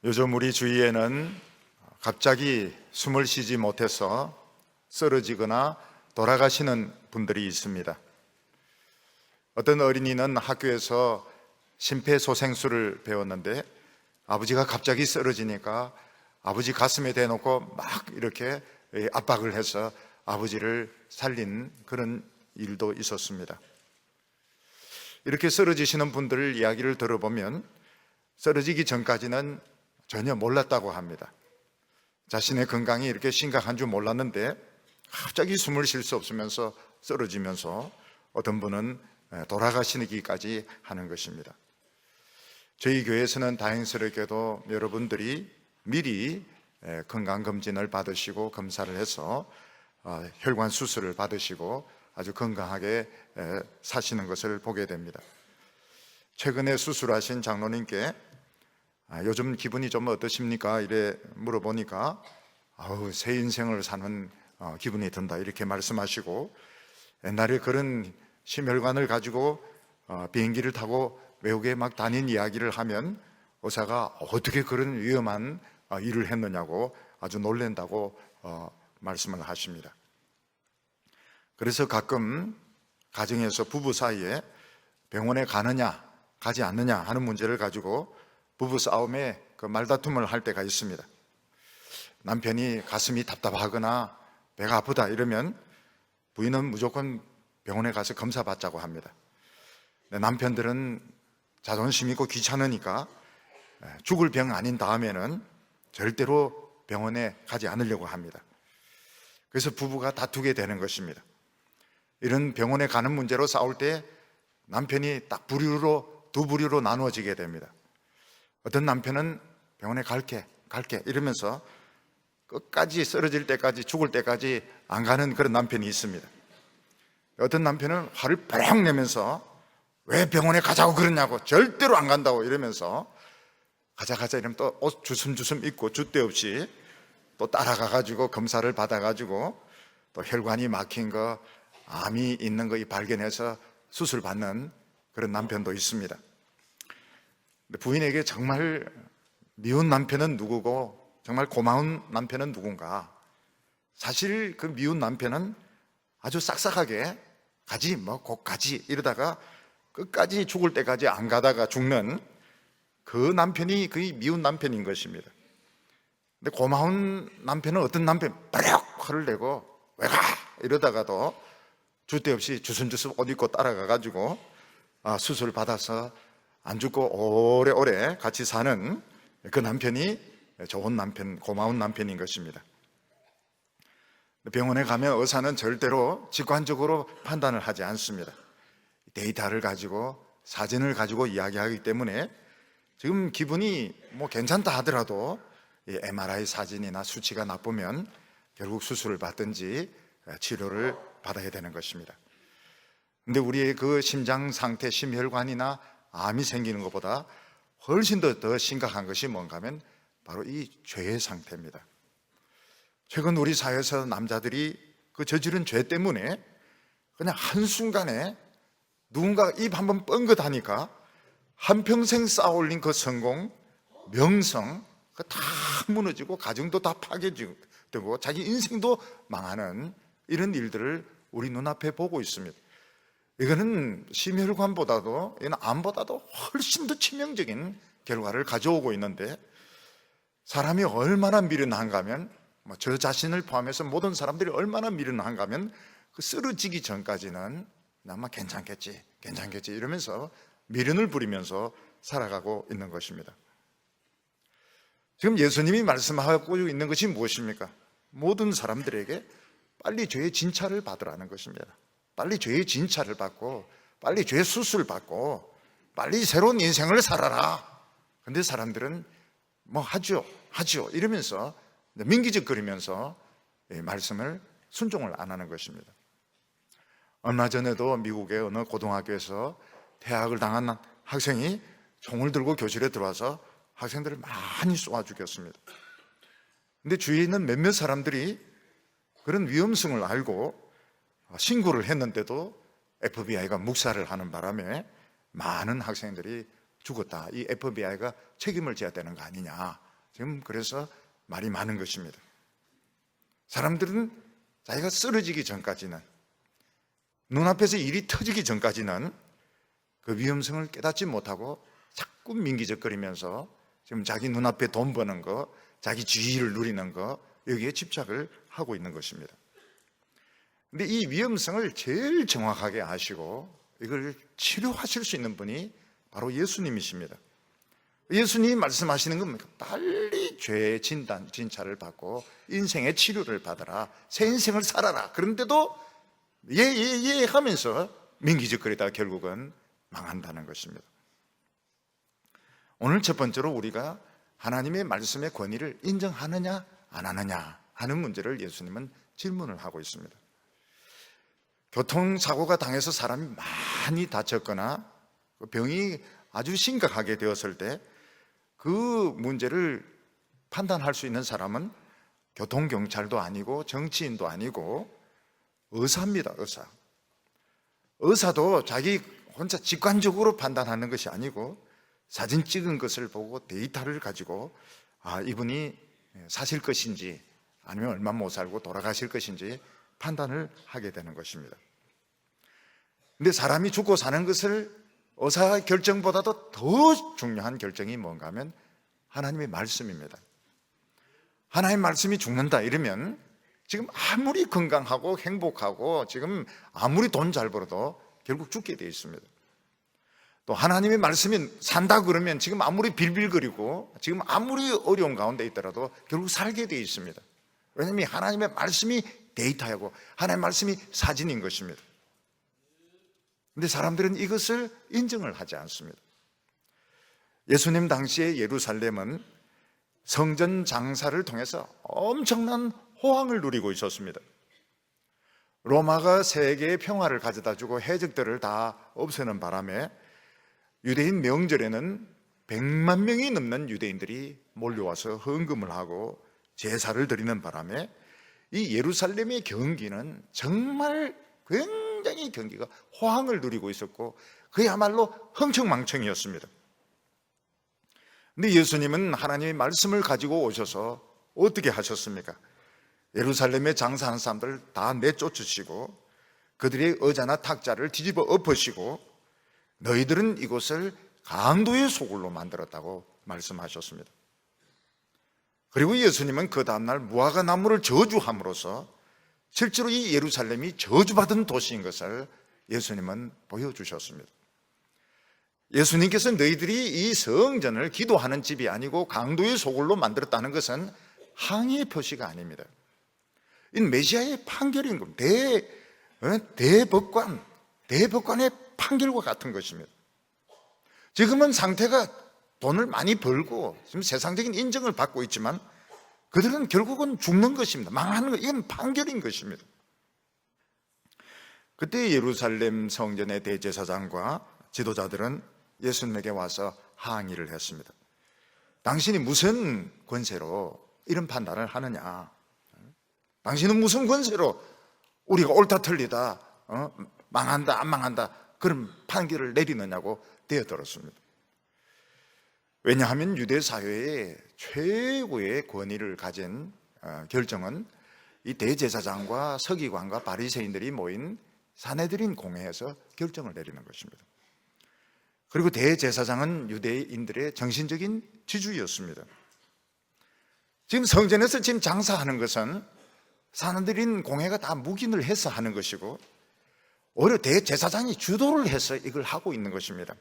요즘 우리 주위에는 갑자기 숨을 쉬지 못해서 쓰러지거나 돌아가시는 분들이 있습니다. 어떤 어린이는 학교에서 심폐소생술을 배웠는데 아버지가 갑자기 쓰러지니까 아버지 가슴에 대놓고 막 이렇게 압박을 해서 아버지를 살린 그런 일도 있었습니다. 이렇게 쓰러지시는 분들 이야기를 들어보면 쓰러지기 전까지는 전혀 몰랐다고 합니다. 자신의 건강이 이렇게 심각한 줄 몰랐는데 갑자기 숨을 쉴 수 없으면서 쓰러지면서 어떤 분은 돌아가시기까지 하는 것입니다. 저희 교회에서는 다행스럽게도 여러분들이 미리 건강검진을 받으시고 검사를 해서 혈관 수술을 받으시고 아주 건강하게 사시는 것을 보게 됩니다. 최근에 수술하신 장로님께 요즘 기분이 좀 어떠십니까? 이래 물어보니까 새 인생을 사는 기분이 든다 이렇게 말씀하시고, 옛날에 그런 심혈관을 가지고 비행기를 타고 외국에 막 다닌 이야기를 하면 의사가 어떻게 그런 위험한 일을 했느냐고 아주 놀란다고 말씀을 하십니다. 그래서 가끔 가정에서 부부 사이에 병원에 가느냐 가지 않느냐 하는 문제를 가지고 부부 싸움에 그 말다툼을 할 때가 있습니다. 남편이 가슴이 답답하거나 배가 아프다 이러면 부인은 무조건 병원에 가서 검사 받자고 합니다. 남편들은 자존심 있고 귀찮으니까 죽을 병 아닌 다음에는 절대로 병원에 가지 않으려고 합니다. 그래서 부부가 다투게 되는 것입니다. 이런 병원에 가는 문제로 싸울 때 남편이 딱 두 부류로 나누어지게 됩니다. 어떤 남편은 병원에 갈게 이러면서 끝까지 쓰러질 때까지 죽을 때까지 안 가는 그런 남편이 있습니다. 어떤 남편은 화를 빡 내면서 왜 병원에 가자고 그러냐고, 절대로 안 간다고 이러면서 가자 이러면 또 옷 주섬주섬 입고 줏대 없이 또 따라가 가지고 검사를 받아 가지고 또 혈관이 막힌 거, 암이 있는 거 발견해서 수술 받는 그런 남편도 있습니다. 부인에게 정말 미운 남편은 누구고 정말 고마운 남편은 누군가? 사실 그 미운 남편은 아주 싹싹하게 가지 곧 가지 이러다가 끝까지 죽을 때까지 안 가다가 죽는 그 남편이 그 미운 남편인 것입니다. 근데 고마운 남편은 어떤 남편? 빠력 화를 내고 왜 가? 이러다가도 줏대 없이 주섬주섬 옷 입고 따라가 가지고 수술 받아서 안 죽고 오래오래 같이 사는 그 남편이 좋은 남편, 고마운 남편인 것입니다. 병원에 가면 의사는 절대로 직관적으로 판단을 하지 않습니다. 데이터를 가지고 사진을 가지고 이야기하기 때문에 지금 기분이 괜찮다 하더라도 MRI 사진이나 수치가 나쁘면 결국 수술을 받든지 치료를 받아야 되는 것입니다. 근데 우리의 그 심장 상태, 심혈관이나 암이 생기는 것보다 훨씬 더 심각한 것이 뭔가 하면 바로 이 죄의 상태입니다. 최근 우리 사회에서 남자들이 그 저지른 죄 때문에 그냥 한순간에 누군가 입 한번 뻥긋하니까 한평생 쌓아올린 그 성공, 명성 다 무너지고 가정도 다 파괴되고 자기 인생도 망하는 이런 일들을 우리 눈앞에 보고 있습니다. 이거는 심혈관보다도, 이건 암보다도 훨씬 더 치명적인 결과를 가져오고 있는데, 사람이 얼마나 미련한가 하면, 저 자신을 포함해서 모든 사람들이 얼마나 미련한가 하면, 그 쓰러지기 전까지는 아마 괜찮겠지 이러면서 미련을 부리면서 살아가고 있는 것입니다. 지금 예수님이 말씀하고 있는 것이 무엇입니까? 모든 사람들에게 빨리 죄의 진찰을 받으라는 것입니다. 빨리 죄의 진찰을 받고 빨리 죄의 수술 받고 빨리 새로운 인생을 살아라. 근데 사람들은 하죠 이러면서 민기적거리면서 말씀을 순종을 안 하는 것입니다. 얼마 전에도 미국의 어느 고등학교에서 퇴학을 당한 학생이 총을 들고 교실에 들어와서 학생들을 많이 쏘아 죽였습니다. 근데 주위에 있는 몇몇 사람들이 그런 위험성을 알고 신고를 했는데도 FBI가 묵살을 하는 바람에 많은 학생들이 죽었다. 이 FBI가 책임을 져야 되는 거 아니냐. 지금 그래서 말이 많은 것입니다. 사람들은 자기가 쓰러지기 전까지는, 눈앞에서 일이 터지기 전까지는 그 위험성을 깨닫지 못하고 자꾸 민기적거리면서 지금 자기 눈앞에 돈 버는 거, 자기 지위를 누리는 거, 여기에 집착을 하고 있는 것입니다. 근데 이 위험성을 제일 정확하게 아시고 이걸 치료하실 수 있는 분이 바로 예수님이십니다. 예수님이 말씀하시는 건 빨리 죄의 진찰을 받고 인생의 치료를 받아라, 새 인생을 살아라. 그런데도 예 하면서 민기적거리다가 결국은 망한다는 것입니다. 오늘 첫 번째로 우리가 하나님의 말씀의 권위를 인정하느냐 안 하느냐 하는 문제를 예수님은 질문을 하고 있습니다. 교통사고가 당해서 사람이 많이 다쳤거나 병이 아주 심각하게 되었을 때 그 문제를 판단할 수 있는 사람은 교통경찰도 아니고 정치인도 아니고 의사입니다. 의사도 자기 혼자 직관적으로 판단하는 것이 아니고 사진 찍은 것을 보고 데이터를 가지고 이분이 사실 것인지 아니면 얼마 못 살고 돌아가실 것인지 판단을 하게 되는 것입니다. 근데 사람이 죽고 사는 것을 의사의 결정보다도 더 중요한 결정이 뭔가 하면 하나님의 말씀입니다. 하나님의 말씀이 죽는다 이러면 지금 아무리 건강하고 행복하고 지금 아무리 돈 잘 벌어도 결국 죽게 되어 있습니다. 또 하나님의 말씀이 산다 그러면 지금 아무리 빌빌거리고 지금 아무리 어려운 가운데 있더라도 결국 살게 되어 있습니다. 왜냐하면 하나님의 말씀이 데이터이고 하나님의 말씀이 사진인 것입니다. 그런데 사람들은 이것을 인정을 하지 않습니다. 예수님 당시에 예루살렘은 성전 장사를 통해서 엄청난 호황을 누리고 있었습니다. 로마가 세계의 평화를 가져다 주고 해적들을 다 없애는 바람에 유대인 명절에는 100만 명이 넘는 유대인들이 몰려와서 헌금을 하고 제사를 드리는 바람에 이 예루살렘의 경기는 정말 굉장히 경기가 호황을 누리고 있었고 그야말로 흥청망청이었습니다. 근데 예수님은 하나님의 말씀을 가지고 오셔서 어떻게 하셨습니까? 예루살렘에 장사하는 사람들을 다 내쫓으시고 그들의 의자나 탁자를 뒤집어 엎으시고 너희들은 이곳을 강도의 소굴로 만들었다고 말씀하셨습니다. 그리고 예수님은 그 다음날 무화과 나무를 저주함으로써 실제로 이 예루살렘이 저주받은 도시인 것을 예수님은 보여주셨습니다. 예수님께서 너희들이 이 성전을 기도하는 집이 아니고 강도의 소굴로 만들었다는 것은 항의의 표시가 아닙니다. 이 메시아의 판결인 겁니다. 대법관의 판결과 같은 것입니다. 지금은 상태가 돈을 많이 벌고 지금 세상적인 인정을 받고 있지만 그들은 결국은 죽는 것입니다. 망하는 것, 이건 판결인 것입니다. 그때 예루살렘 성전의 대제사장과 지도자들은 예수님에게 와서 항의를 했습니다. 당신이 무슨 권세로 이런 판단을 하느냐? 당신은 무슨 권세로 우리가 옳다 틀리다, 망한다 안 망한다 그런 판결을 내리느냐고 대들었습니다. 왜냐하면 유대 사회의 최고의 권위를 가진 결정은 이 대제사장과 서기관과 바리새인들이 모인 사내들인 공회에서 결정을 내리는 것입니다. 그리고 대제사장은 유대인들의 정신적인 지주였습니다. 지금 성전에서 지금 장사하는 것은 사내들인 공회가 다 묵인을 해서 하는 것이고 오히려 대제사장이 주도를 해서 이걸 하고 있는 것입니다.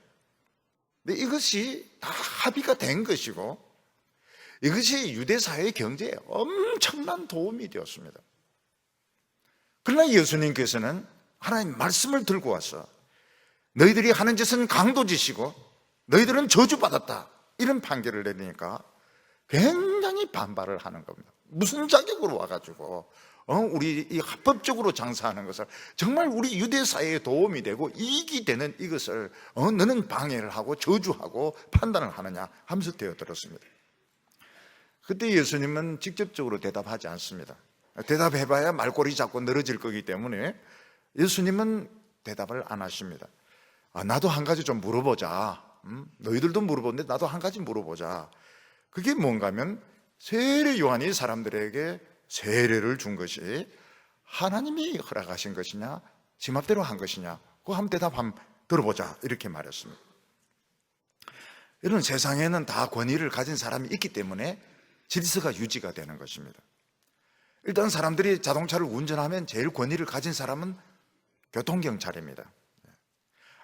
근데 이것이 다 합의가 된 것이고 이것이 유대 사회의 경제에 엄청난 도움이 되었습니다. 그러나 예수님께서는 하나님 말씀을 들고 와서 너희들이 하는 짓은 강도짓이고 너희들은 저주받았다 이런 판결을 내리니까 굉장히 반발을 하는 겁니다. 무슨 자격으로 와가지고 우리 이 합법적으로 장사하는 것을 정말 우리 유대 사회에 도움이 되고 이익이 되는 이것을 너는 방해를 하고 저주하고 판단을 하느냐 하면서 되어들었습니다. 그때 예수님은 직접적으로 대답하지 않습니다. 대답해봐야 말꼬리 잡고 늘어질 거기 때문에 예수님은 대답을 안 하십니다. 나도 한 가지 좀 물어보자. 너희들도 물어보는데 나도 한 가지 물어보자. 그게 뭔가 하면 세례 요한이 사람들에게 세례를 준 것이 하나님이 허락하신 것이냐 지 맘대로 한 것이냐 그거 한번 대답 한번 들어보자 이렇게 말했습니다. 이런 세상에는 다 권위를 가진 사람이 있기 때문에 질서가 유지가 되는 것입니다. 일단 사람들이 자동차를 운전하면 제일 권위를 가진 사람은 교통경찰입니다.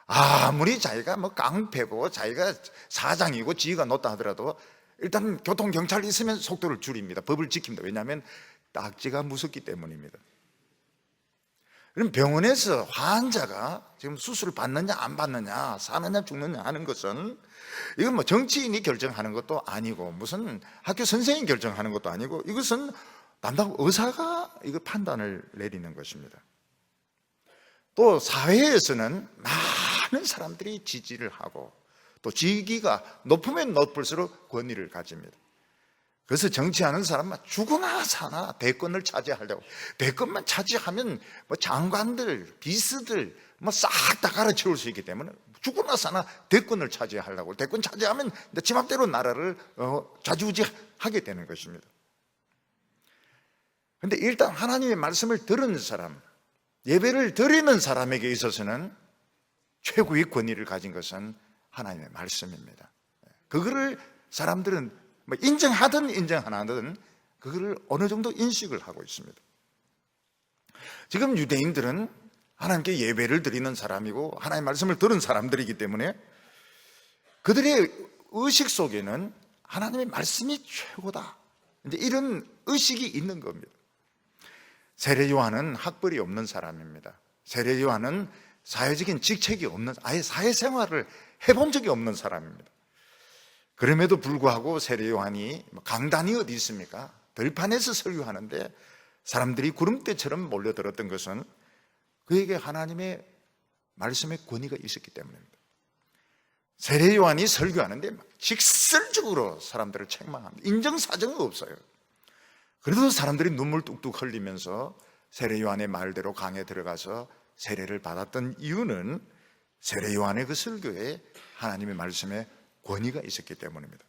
아무리 자기가 뭐 깡패고 자기가 사장이고 지위가 높다 하더라도 일단 교통경찰이 있으면 속도를 줄입니다. 법을 지킵니다. 왜냐하면 딱지가 무섭기 때문입니다. 그럼 병원에서 환자가 지금 수술을 받느냐 안 받느냐 사느냐 죽느냐 하는 것은 이건 뭐 정치인이 결정하는 것도 아니고 무슨 학교 선생님이 결정하는 것도 아니고 이것은 담당 의사가 이거 판단을 내리는 것입니다. 또 사회에서는 많은 사람들이 지지를 하고 또 직위가 높으면 높을수록 권위를 가집니다. 그래서 정치하는 사람은 죽으나 사나 대권을 차지하려고, 대권만 차지하면 뭐 장관들, 비서들 뭐 싹 다 갈아치울 수 있기 때문에 죽으나 사나 대권을 차지하려고, 대권 차지하면 지 맘대로 나라를 좌지우지하게 되는 것입니다. 그런데 일단 하나님의 말씀을 들은 사람, 예배를 드리는 사람에게 있어서는 최고의 권위를 가진 것은 하나님의 말씀입니다. 그거를 사람들은 뭐 인정하든 인정 안 하든 그거를 어느 정도 인식을 하고 있습니다. 지금 유대인들은 하나님께 예배를 드리는 사람이고 하나님의 말씀을 들은 사람들이기 때문에 그들의 의식 속에는 하나님의 말씀이 최고다, 이제 이런 의식이 있는 겁니다. 세례 요한은 학벌이 없는 사람입니다. 세례 요한은 사회적인 직책이 없는, 아예 사회생활을 해본 적이 없는 사람입니다. 그럼에도 불구하고 세례 요한이 강단이 어디 있습니까? 들판에서 설교하는데 사람들이 구름대처럼 몰려들었던 것은 그에게 하나님의 말씀의 권위가 있었기 때문입니다. 세례 요한이 설교하는데 직설적으로 사람들을 책망합니다. 인정사정은 없어요. 그래도 사람들이 눈물 뚝뚝 흘리면서 세례 요한의 말대로 강에 들어가서 세례를 받았던 이유는 세례 요한의 그 설교에 하나님의 말씀에 권위가 있었기 때문입니다.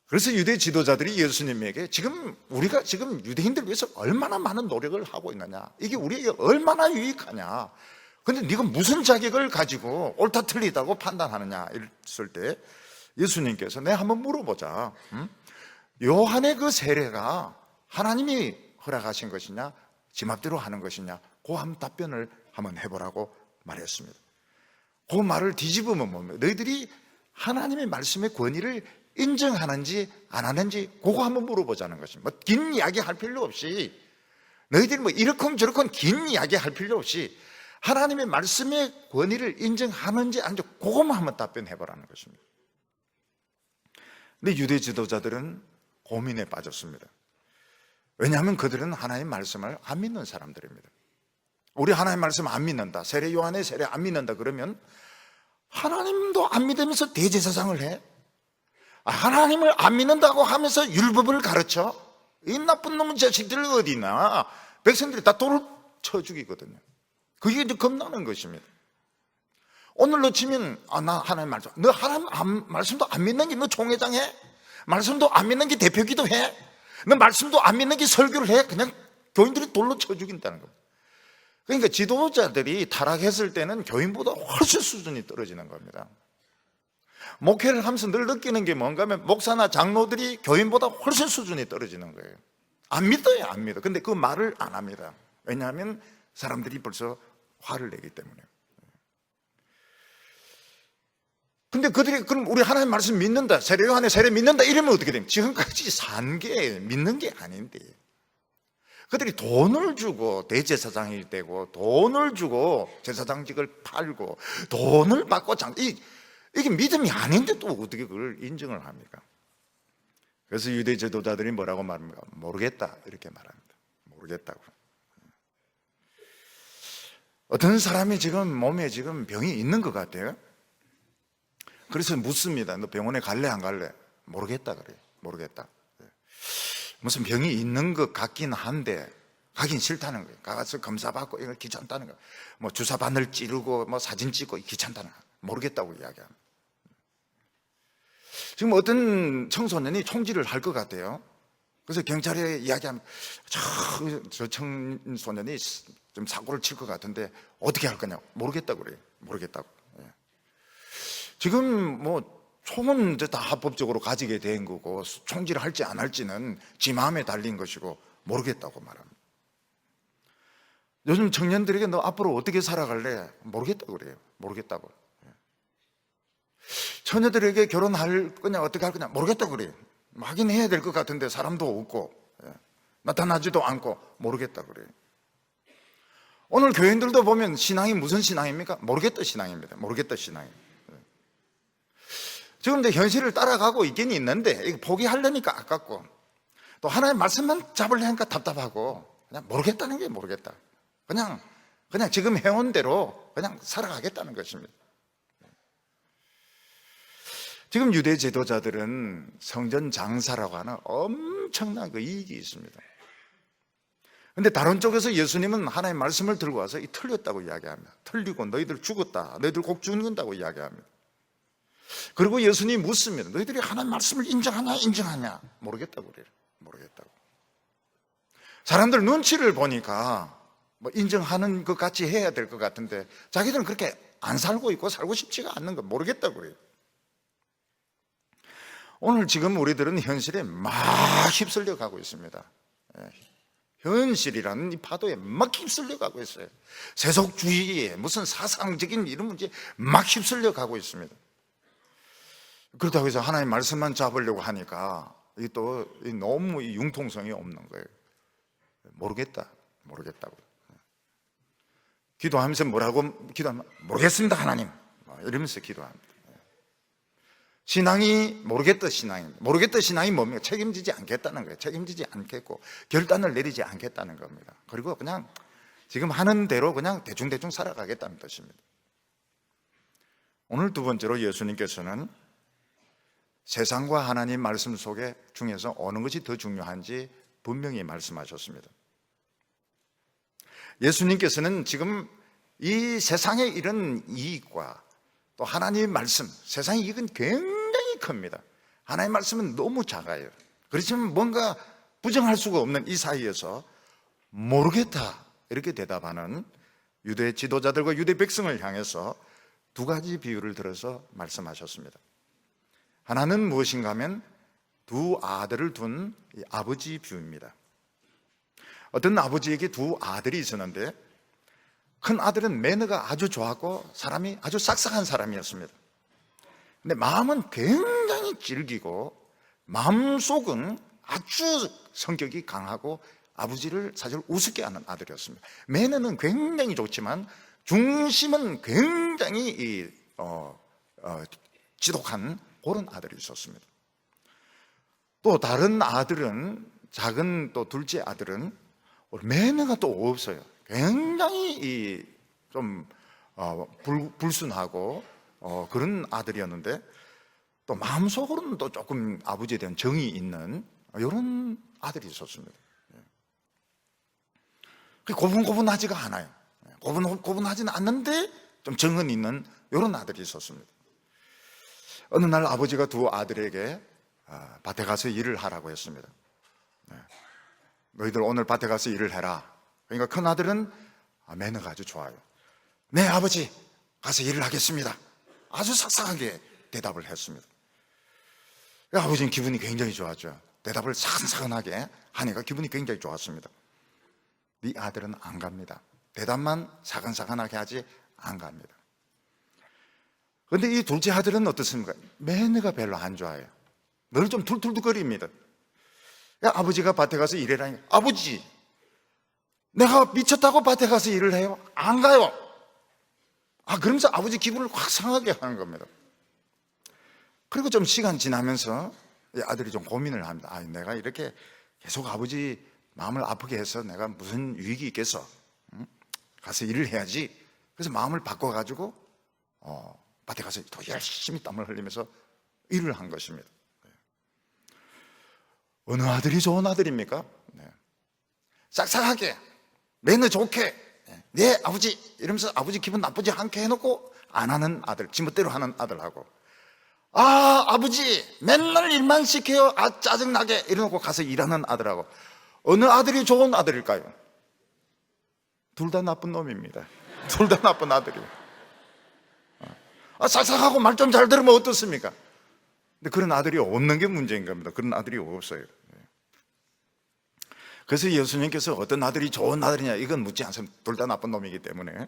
그래서 유대 지도자들이 예수님에게 우리가 지금 유대인들 위해서 얼마나 많은 노력을 하고 있느냐, 이게 우리에게 얼마나 유익하냐, 근데 네가 무슨 자격을 가지고 옳다 틀리다고 판단하느냐 이랬을 때 예수님께서 내가 한번 물어보자. 요한의 그 세례가 하나님이 허락하신 것이냐 지 맘대로 하는 것이냐, 그 한번 답변을 한번 해보라고 말했습니다. 그 말을 뒤집으면 뭡니까? 너희들이 하나님의 말씀의 권위를 인정하는지 안 하는지 그거 한번 물어보자는 것입니다. 뭐 긴 이야기 할 필요 없이, 너희들이 뭐 이렇건 긴 이야기 할 필요 없이 하나님의 말씀의 권위를 인정하는지 아닌지 그것만 한번 답변해보라는 것입니다. 근데 유대 지도자들은 고민에 빠졌습니다. 왜냐하면 그들은 하나님의 말씀을 안 믿는 사람들입니다. 우리 하나님 말씀 안 믿는다, 세례 요한의 세례 안 믿는다 그러면 하나님도 안 믿으면서 대제사장을 해? 하나님을 안 믿는다고 하면서 율법을 가르쳐? 이 나쁜 놈의 자식들 어디 있나? 백성들이 다 돌을 쳐 죽이거든요. 그게 이제 겁나는 것입니다. 오늘로 치면 나 하나님 말씀, 너 하나님 말씀도 안 믿는 게 너 총회장 해? 말씀도 안 믿는 게 대표 기도해? 너 말씀도 안 믿는 게 설교를 해? 그냥 교인들이 돌로 쳐 죽인다는 겁니다. 그러니까 지도자들이 타락했을 때는 교인보다 훨씬 수준이 떨어지는 겁니다. 목회를 하면서 늘 느끼는 게 뭔가 하면 목사나 장로들이 교인보다 훨씬 수준이 떨어지는 거예요. 안 믿어요, 안 믿어. 근데 그 말을 안 합니다. 왜냐하면 사람들이 벌써 화를 내기 때문에. 근데 그들이 그럼 우리 하나님 말씀 믿는다, 세례 요한의 세례 믿는다 이러면 어떻게 됩니까? 지금까지 산 게 믿는 게 아닌데 그들이 돈을 주고 대제사장이 되고 돈을 주고 제사장직을 팔고 돈을 받고 이게 믿음이 아닌데 또 어떻게 그걸 인정을 합니까? 그래서 유대 지도자들이 뭐라고 말합니까? 모르겠다 이렇게 말합니다. 모르겠다고. 어떤 사람이 지금 몸에 지금 병이 있는 것 같아요. 그래서 묻습니다. 너 병원에 갈래 안 갈래? 모르겠다 그래요. 모르겠다. 무슨 병이 있는 것 같긴 한데 가긴 싫다는 거예요. 가서 검사 받고 이걸 귀찮다는 거예요. 뭐 주사 바늘 찌르고 뭐 사진 찍고 귀찮다는 거예요. 모르겠다고 이야기합니다. 지금 어떤 청소년이 총질을 할 것 같아요. 그래서 경찰에 이야기하면 저 청소년이 좀 사고를 칠 것 같은데 어떻게 할 거냐고. 모르겠다고 그래요. 모르겠다고. 예. 지금 뭐 총은 이제 다 합법적으로 가지게 된 거고 총질을 할지 안 할지는 지 마음에 달린 것이고 모르겠다고 말합니다. 요즘 청년들에게 너 앞으로 어떻게 살아갈래? 모르겠다고 그래요. 모르겠다고. 처녀들에게 결혼할 거냐 어떻게 할 거냐 모르겠다고 그래요. 하긴 해야 될 것 같은데 사람도 없고 나타나지도 않고 모르겠다고 그래요. 오늘 교인들도 보면 신앙이 무슨 신앙입니까? 모르겠다 신앙입니다. 모르겠다 신앙. 지금 이제 현실을 따라가고 있긴 있는데 포기하려니까 아깝고 또 하나님의 말씀만 잡으려니까 답답하고 그냥 모르겠다는 게 모르겠다. 그냥 지금 해온 대로 그냥 살아가겠다는 것입니다. 지금 유대 지도자들은 성전 장사라고 하는 엄청난 그 이익이 있습니다. 그런데 다른 쪽에서 예수님은 하나님의 말씀을 들고 와서 틀렸다고 이야기합니다. 틀리고 너희들 죽었다. 너희들 꼭 죽는다고 이야기합니다. 그리고 예수님이 묻습니다. 너희들이 하나님의 말씀을 인정하냐? 모르겠다고 그래요. 모르겠다고. 사람들 눈치를 보니까 뭐 인정하는 것 같이 해야 될 것 같은데 자기들은 그렇게 안 살고 있고 살고 싶지가 않는 거 모르겠다고 그래요. 오늘 지금 우리들은 현실에 막 휩쓸려 가고 있습니다. 현실이라는 이 파도에 막 휩쓸려 가고 있어요. 세속주의에 무슨 사상적인 이런 문제에 막 휩쓸려 가고 있습니다. 그렇다고 해서 하나님의 말씀만 잡으려고 하니까 이게 또 너무 융통성이 없는 거예요. 모르겠다고. 기도하면서 뭐라고 기도하면 모르겠습니다 하나님 이러면서 기도합니다. 신앙이 모르겠다 신앙입니다. 모르겠다 신앙이 뭡니까? 책임지지 않겠다는 거예요. 책임지지 않겠고 결단을 내리지 않겠다는 겁니다. 그리고 그냥 지금 하는 대로 그냥 대충 살아가겠다는 뜻입니다. 오늘 두 번째로 예수님께서는 세상과 하나님 말씀 속에 중에서 어느 것이 더 중요한지 분명히 말씀하셨습니다. 예수님께서는 지금 이 세상에 이런 이익과 또 하나님의 말씀, 세상의 이익은 굉장히 큽니다. 하나님의 말씀은 너무 작아요. 그렇지만 뭔가 부정할 수가 없는 이 사이에서 모르겠다 이렇게 대답하는 유대 지도자들과 유대 백성을 향해서 두 가지 비유를 들어서 말씀하셨습니다. 하나는 무엇인가 하면 두 아들을 둔 아버지 비유입니다. 어떤 아버지에게 두 아들이 있었는데 큰 아들은 매너가 아주 좋았고 사람이 아주 싹싹한 사람이었습니다. 근데 마음은 굉장히 질기고 마음속은 아주 성격이 강하고 아버지를 사실 우습게 하는 아들이었습니다. 매너는 굉장히 좋지만 중심은 굉장히 지독한 그런 아들이 있었습니다. 또 다른 아들은 작은 또 둘째 아들은 매너가 또 없어요. 굉장히 좀 불순하고 그런 아들이었는데 또 마음속으로는 또 조금 아버지에 대한 정이 있는 이런 아들이 있었습니다. 고분고분하지가 않아요. 고분고분하지는 않는데 좀 정은 있는 이런 아들이 있었습니다. 어느 날 아버지가 두 아들에게 밭에 가서 일을 하라고 했습니다. 너희들 오늘 밭에 가서 일을 해라. 그러니까 큰 아들은 매너가 아주 좋아요. 네 아버지 가서 일을 하겠습니다. 아주 싹싹하게 대답을 했습니다. 아버지는 기분이 굉장히 좋았죠. 대답을 사근사근하게 하니까 기분이 굉장히 좋았습니다. 네 아들은 안 갑니다. 대답만 사근사근하게 하지 안 갑니다. 그런데 이 둘째 아들은 어떻습니까? 매너가 별로 안 좋아요. 늘 좀 툴툴거립니다. 아버지가 밭에 가서 일해라니까 아버지 내가 미쳤다고 밭에 가서 일을 해요? 안 가요. 그러면서 아버지 기분을 확 상하게 하는 겁니다. 그리고 좀 시간 지나면서 아들이 좀 고민을 합니다. 내가 이렇게 계속 아버지 마음을 아프게 해서 내가 무슨 유익이 있겠어? 가서 일을 해야지. 그래서 마음을 바꿔가지고 밭에 가서 더 열심히 땀을 흘리면서 일을 한 것입니다. 어느 아들이 좋은 아들입니까? 싹싹하게 매너 좋게 네 아버지 이러면서 아버지 기분 나쁘지 않게 해놓고 안 하는 아들, 지멋대로 하는 아들하고 아버지 맨날 일만 시켜요. 짜증나게 이러놓고 가서 일하는 아들하고 어느 아들이 좋은 아들일까요? 둘 다 나쁜 놈입니다. 둘 다 나쁜 아들이에요. 싹싹하고 말 좀 잘 들으면 어떻습니까? 근데 그런 아들이 없는 게 문제인 겁니다. 그런 아들이 없어요. 그래서 예수님께서 어떤 아들이 좋은 아들이냐 이건 묻지 않습니다. 둘 다 나쁜 놈이기 때문에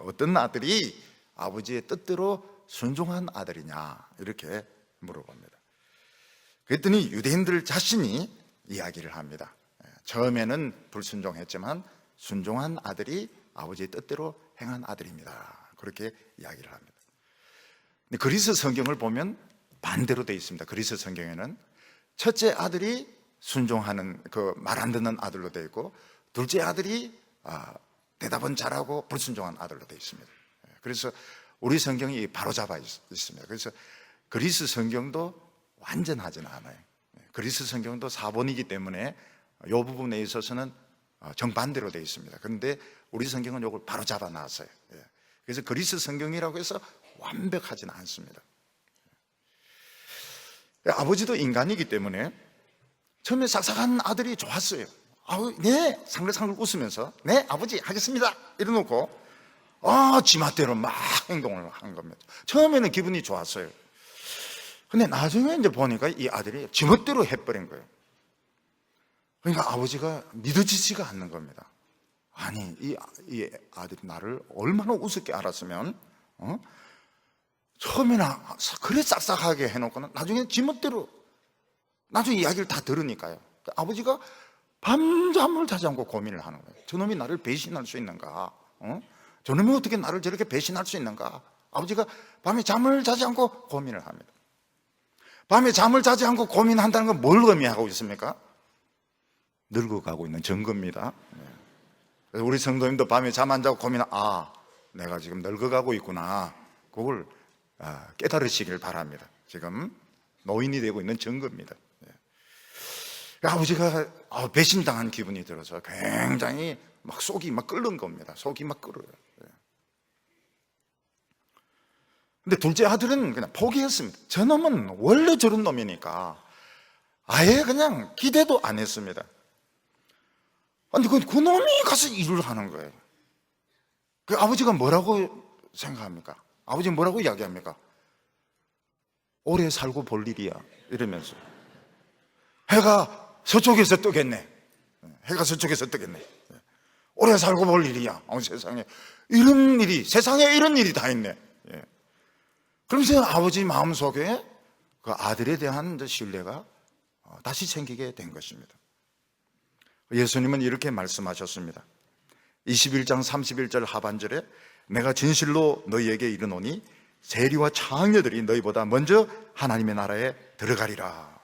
어떤 아들이 아버지의 뜻대로 순종한 아들이냐 이렇게 물어봅니다. 그랬더니 유대인들 자신이 이야기를 합니다. 처음에는 불순종했지만 순종한 아들이 아버지의 뜻대로 행한 아들입니다. 그렇게 이야기를 합니다. 근데 그리스 성경을 보면 반대로 되어 있습니다. 그리스 성경에는 첫째 아들이 순종하는 그 말 안 듣는 아들로 되어 있고 둘째 아들이 대답은 잘하고 불순종한 아들로 되어 있습니다. 그래서 우리 성경이 바로잡아 있습니다. 그래서 그리스 성경도 완전하지는 않아요. 그리스 성경도 사본이기 때문에 이 부분에 있어서는 정반대로 되어 있습니다. 그런데 우리 성경은 이걸 바로잡아 놨어요. 그래서 그리스 성경이라고 해서 완벽하지는 않습니다. 아버지도 인간이기 때문에 처음에 싹싹한 아들이 좋았어요. 네, 상글상글 웃으면서 네, 아버지 하겠습니다 이러놓고 지맛대로 막 행동을 한 겁니다. 처음에는 기분이 좋았어요. 근데 나중에 이제 보니까 이 아들이 지멋대로 해버린 거예요. 그러니까 아버지가 믿어지지가 않는 겁니다. 아니, 이 아들이 나를 얼마나 우습게 알았으면 처음에는 그래 싹싹하게 해놓고는 나중에 지멋대로 나중에 이야기를 다 들으니까요. 아버지가 밤잠을 자지 않고 고민을 하는 거예요. 저놈이 나를 배신할 수 있는가? 저놈이 어떻게 나를 저렇게 배신할 수 있는가? 아버지가 밤에 잠을 자지 않고 고민을 합니다. 밤에 잠을 자지 않고 고민한다는 건 뭘 의미하고 있습니까? 늙어가고 있는 증거입니다. 그래서 우리 성도님도 밤에 잠 안 자고 내가 지금 늙어가고 있구나. 그걸 깨달으시길 바랍니다. 지금 노인이 되고 있는 증거입니다. 아버지가 배신당한 기분이 들어서 굉장히 막 속이 막 끓는 겁니다. 속이 막 끓어요. 근데 둘째 아들은 그냥 포기했습니다. 저놈은 원래 저런 놈이니까 아예 그냥 기대도 안 했습니다. 아니, 그 놈이 가서 일을 하는 거예요. 그 아버지가 뭐라고 생각합니까? 아버지가 뭐라고 이야기합니까? 오래 살고 볼 일이야 이러면서 해가 서쪽에서 뜨겠네. 해가 서쪽에서 뜨겠네. 오래 살고 볼 일이야. 세상에 세상에 이런 일이 다 있네. 그러면서 아버지 마음속에 그 아들에 대한 신뢰가 다시 생기게 된 것입니다. 예수님은 이렇게 말씀하셨습니다. 21장 31절 하반절에 내가 진실로 너희에게 이르노니 세리와 창녀들이 너희보다 먼저 하나님의 나라에 들어가리라.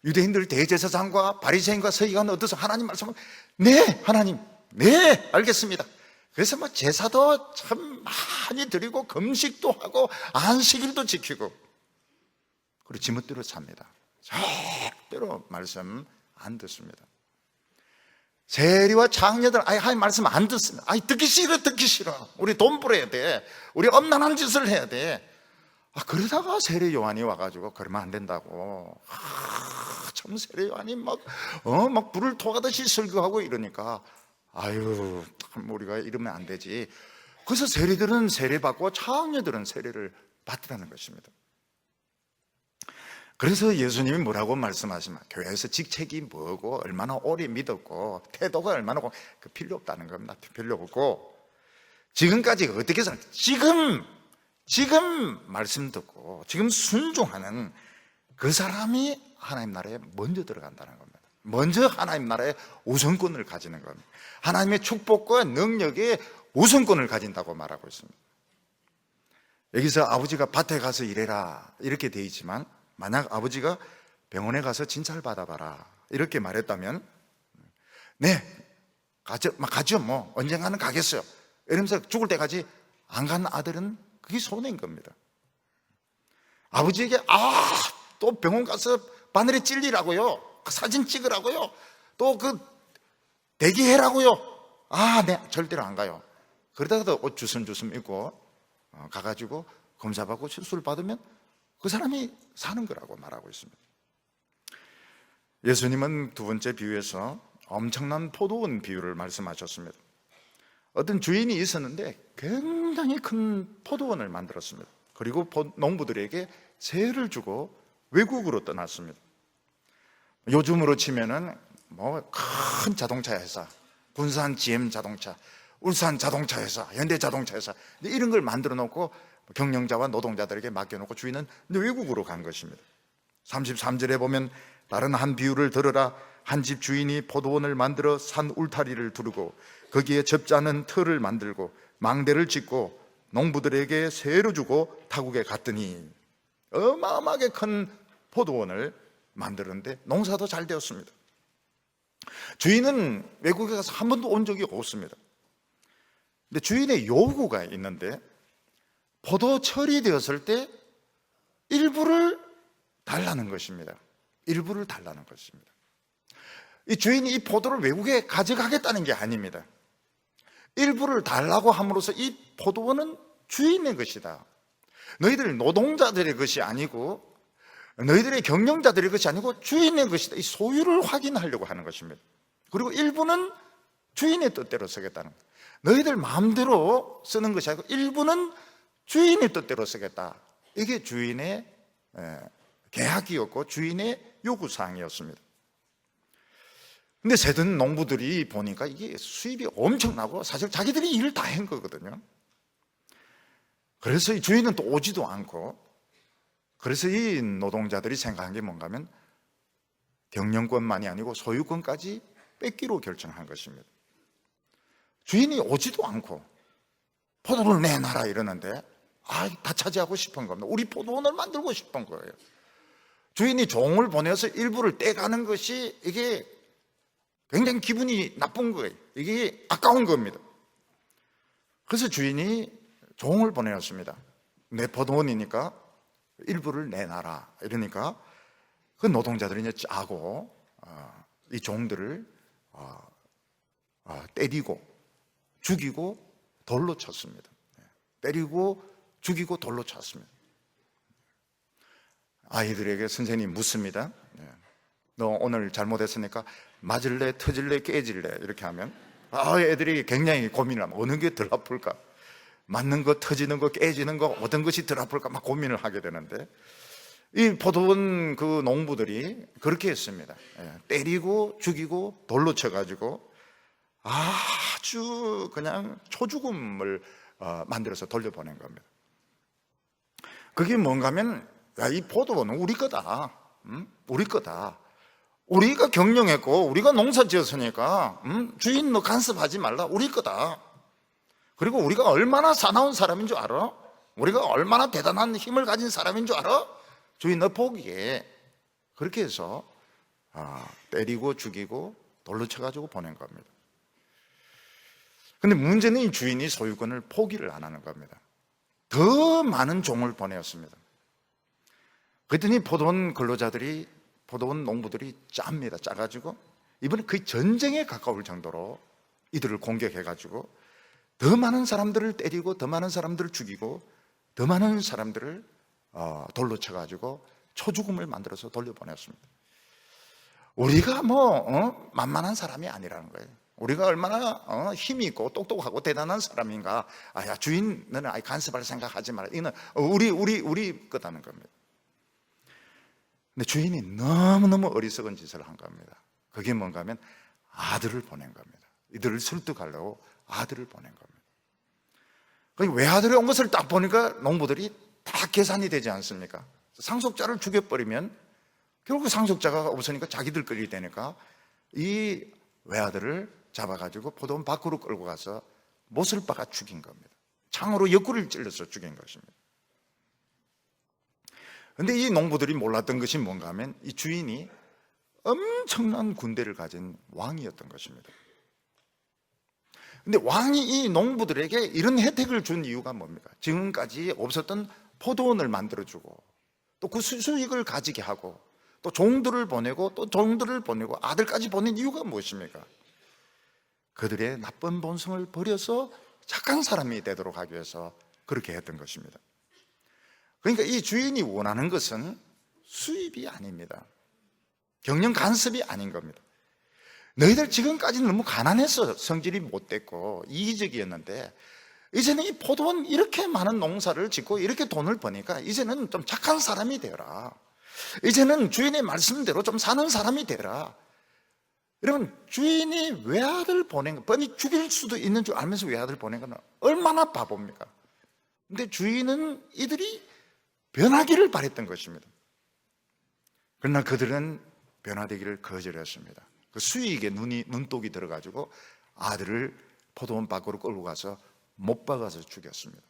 유대인들 대제사장과 바리새인과 서기관은 어떠서 하나님 말씀을 네 하나님 네 알겠습니다. 그래서 제사도 참 많이 드리고 금식도 하고 안식일도 지키고 그리고 지멋대로 삽니다. 절대로 말씀 안 듣습니다. 세리와 장녀들 하나님 말씀 안 듣습니다. 듣기 싫어. 우리 돈 벌어야 돼. 우리 엄난한 짓을 해야 돼. 그러다가 세례 요한이 와가지고 그러면 안 된다고. 참 세례 요한이 막 불을 토하듯이 설교하고 이러니까 참 우리가 이러면 안 되지. 그래서 세리들은 세례받고 장녀들은 세례를 받으라는 것입니다. 그래서 예수님이 뭐라고 말씀하시면 교회에서 직책이 뭐고 얼마나 오래 믿었고 태도가 얼마나 필요 없다는 겁니다. 필요 없고 지금까지 어떻게 살 지금 말씀 듣고 지금 순종하는 그 사람이 하나님 나라에 먼저 들어간다는 겁니다. 먼저 하나님 나라의 우선권을 가지는 겁니다. 하나님의 축복과 능력에 우선권을 가진다고 말하고 있습니다. 여기서 아버지가 밭에 가서 일해라 이렇게 되어 있지만 만약 아버지가 병원에 가서 진찰 받아봐라 이렇게 말했다면 네 가죠 뭐 언젠가는 가겠어요 이러면서 죽을 때까지 안 간 아들은 그게 손해인 겁니다. 아버지에게 또 병원 가서 바늘에 찔리라고요, 사진 찍으라고요, 또 대기해라고요. 네 절대로 안 가요. 그러다가도 옷 주섬주섬 입고 가가지고 검사 받고 수술 받으면 그 사람이 사는 거라고 말하고 있습니다. 예수님은 두 번째 비유에서 엄청난 포도원 비유를 말씀하셨습니다. 어떤 주인이 있었는데 굉장히 큰 포도원을 만들었습니다. 그리고 농부들에게 세를 주고 외국으로 떠났습니다. 요즘으로 치면은 큰 자동차 회사, 군산 GM 자동차, 울산 자동차 회사, 현대 자동차 회사 이런 걸 만들어 놓고 경영자와 노동자들에게 맡겨놓고 주인은 외국으로 간 것입니다. 33절에 보면 다른 한 비유를 들으라. 한 집 주인이 포도원을 만들어 산 울타리를 두르고 거기에 접지 않은 틀을 만들고 망대를 짓고 농부들에게 세를 주고 타국에 갔더니 어마어마하게 큰 포도원을 만드는데 농사도 잘 되었습니다. 주인은 외국에 가서 한 번도 온 적이 없습니다. 근데 주인의 요구가 있는데 포도철이 되었을 때 일부를 달라는 것입니다. 일부를 달라는 것입니다. 이 주인이 이 포도를 외국에 가져가겠다는 게 아닙니다. 일부를 달라고 함으로써 이 포도원은 주인의 것이다. 너희들 노동자들의 것이 아니고 너희들의 경영자들의 것이 아니고 주인의 것이다. 이 소유를 확인하려고 하는 것입니다. 그리고 일부는 주인의 뜻대로 쓰겠다는 거예요. 너희들 마음대로 쓰는 것이 아니고 일부는 주인의 뜻대로 쓰겠다. 이게 주인의 계약이었고 주인의 요구사항이었습니다. 근데 세든 농부들이 보니까 이게 수입이 엄청나고 사실 자기들이 일을 다 한 거거든요. 그래서 이 주인은 또 오지도 않고, 그래서 이 노동자들이 생각한 게 뭔가 하면 경영권만이 아니고 소유권까지 뺏기로 결정한 것입니다. 주인이 오지도 않고 포도를 내놔라 이러는데 다 차지하고 싶은 겁니다. 우리 포도원을 만들고 싶은 거예요. 주인이 종을 보내서 일부를 떼가는 것이 이게 굉장히 기분이 나쁜 거예요. 이게 아까운 겁니다. 그래서 주인이 종을 보내었습니다. 내 포도원이니까 일부를 내놔라 이러니까 그 노동자들이 이제 짜고 이 종들을 때리고 죽이고 돌로 쳤습니다. 때리고 죽이고 돌로 쳤습니다. 아이들에게 선생님이 묻습니다. 너 오늘 잘못했으니까 맞을래, 터질래, 깨질래 이렇게 하면 애들이 굉장히 고민을 합니다. 어느 게 덜 아플까? 맞는 거, 터지는 거, 깨지는 거 어떤 것이 덜 아플까 막 고민을 하게 되는데 이 포도원 그 농부들이 그렇게 했습니다. 때리고 죽이고 돌로 쳐가지고 아주 그냥 초죽음을 만들어서 돌려보낸 겁니다. 그게 뭔가 하면 이 포도원은 우리 거다. 우리 거다. 우리가 경영했고 우리가 농사 지었으니까 주인 너 간섭하지 말라. 우리 거다. 그리고 우리가 얼마나 사나운 사람인 줄 알아? 우리가 얼마나 대단한 힘을 가진 사람인 줄 알아? 주인 너 포기해. 그렇게 해서 때리고 죽이고 돌로 쳐가지고 보낸 겁니다. 근데 문제는 이 주인이 소유권을 포기를 안 하는 겁니다. 더 많은 종을 보내었습니다. 그랬더니 포도원 근로자들이, 포도원 농부들이 짭니다. 짜가지고 이번에 거의 전쟁에 가까울 정도로 이들을 공격해가지고 더 많은 사람들을 때리고 더 많은 사람들을 죽이고 더 많은 사람들을 돌로 쳐가지고 초죽음을 만들어서 돌려보냈습니다. 우리가 만만한 사람이 아니라는 거예요. 우리가 얼마나 힘이 있고 똑똑하고 대단한 사람인가. 야 주인 너는 간섭할 생각하지 마라. 이는 우리 거다는 겁니다. 근데 주인이 너무너무 어리석은 짓을 한 겁니다. 그게 뭔가 하면 아들을 보낸 겁니다. 이들을 설득하려고 아들을 보낸 겁니다. 외아들이 온 것을 딱 보니까 농부들이 다 계산이 되지 않습니까? 상속자를 죽여버리면 결국 상속자가 없으니까 자기들 끌이 되니까 이 외아들을 잡아가지고 포도원 밖으로 끌고 가서 못을 박아 죽인 겁니다. 창으로 옆구리를 찔러서 죽인 것입니다. 그런데 이 농부들이 몰랐던 것이 뭔가 하면 이 주인이 엄청난 군대를 가진 왕이었던 것입니다. 근데 왕이 이 농부들에게 이런 혜택을 준 이유가 뭡니까? 지금까지 없었던 포도원을 만들어주고 또 그 수익을 가지게 하고 또 종들을 보내고 또 종들을 보내고 아들까지 보낸 이유가 무엇입니까? 그들의 나쁜 본성을 버려서 착한 사람이 되도록 하기 위해서 그렇게 했던 것입니다. 그러니까 이 주인이 원하는 것은 수입이 아닙니다. 경영 간섭이 아닌 겁니다. 너희들 지금까지는 너무 가난해서 성질이 못됐고 이기적이었는데 이제는 이 포도원 이렇게 많은 농사를 짓고 이렇게 돈을 버니까 이제는 좀 착한 사람이 되어라. 이제는 주인의 말씀대로 좀 사는 사람이 되어라. 여러분, 주인이 외아들 보낸 거, 뻔히 죽일 수도 있는 줄 알면서 외아들 보낸 건 얼마나 바보입니까? 근데 주인은 이들이 변하기를 바랬던 것입니다. 그러나 그들은 변화되기를 거절했습니다. 그 수익에 눈독이 들어가지고 아들을 포도원 밖으로 끌고 가서 못 박아서 죽였습니다.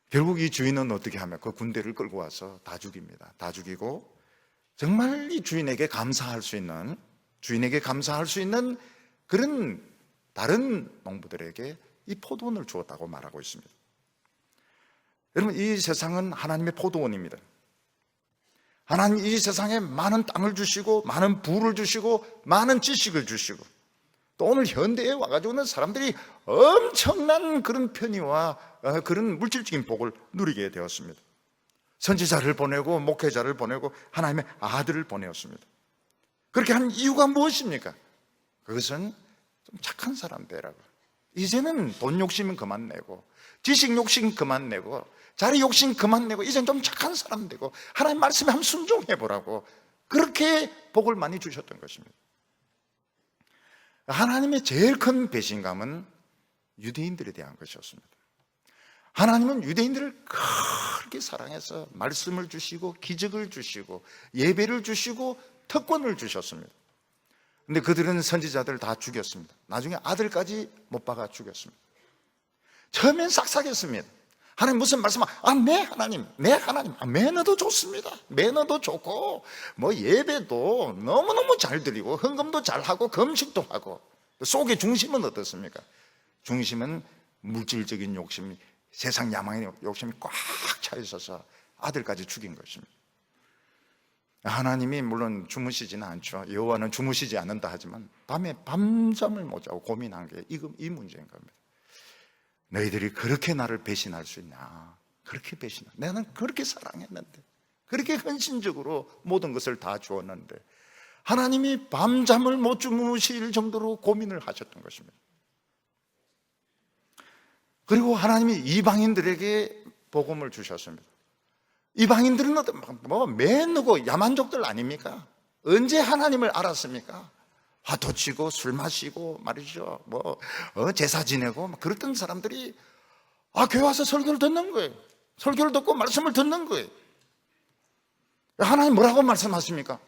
결국 이 주인은 어떻게 하면 그 군대를 끌고 와서 다 죽입니다. 다 죽이고 정말 이 주인에게 감사할 수 있는 그런 다른 농부들에게 이 포도원을 주었다고 말하고 있습니다. 여러분, 이 세상은 하나님의 포도원입니다. 하나님 이 세상에 많은 땅을 주시고 많은 부를 주시고 많은 지식을 주시고 또 오늘 현대에 와가지고는 사람들이 엄청난 그런 편의와 그런 물질적인 복을 누리게 되었습니다. 선지자를 보내고 목회자를 보내고 하나님의 아들을 보내었습니다. 그렇게 한 이유가 무엇입니까? 그것은 좀 착한 사람 되라고. 이제는 돈 욕심은 그만 내고 지식 욕심 그만 내고 자리 욕심 그만 내고 이제는 좀 착한 사람 되고 하나님 말씀에 한번 순종해 보라고 그렇게 복을 많이 주셨던 것입니다. 하나님의 제일 큰 배신감은 유대인들에 대한 것이었습니다. 하나님은 유대인들을 그렇게 사랑해서 말씀을 주시고 기적을 주시고 예배를 주시고 특권을 주셨습니다. 근데 그들은 선지자들 다 죽였습니다. 나중에 아들까지 못 박아 죽였습니다. 처음엔 싹싹했습니다. 하나님 무슨 말씀? 네 하나님, 매너도 좋습니다. 매너도 좋고 뭐 예배도 너무너무 잘 드리고 헌금도 잘하고 금식도 하고 속의 중심은 어떻습니까? 중심은 물질적인 욕심이 세상 야망의 욕심이 꽉 차 있어서 아들까지 죽인 것입니다. 하나님이 물론 주무시지는 않죠. 여호와는 주무시지 않는다 하지만 밤에 밤잠을 못 자고 고민한 게 이 문제인 겁니다. 너희들이 그렇게 나를 배신할 수 있냐? 그렇게 배신할? 나는 그렇게 사랑했는데, 그렇게 헌신적으로 모든 것을 다 주었는데 하나님이 밤잠을 못 주무실 정도로 고민을 하셨던 것입니다. 그리고 하나님이 이방인들에게 복음을 주셨습니다. 이방인들은 뭐 매너고 야만족들 아닙니까? 언제 하나님을 알았습니까? 화도 치고 술 마시고 말이죠. 제사 지내고 그랬던 사람들이 교회 와서 설교를 듣는 거예요. 설교를 듣고 말씀을 듣는 거예요. 하나님 뭐라고 말씀하십니까?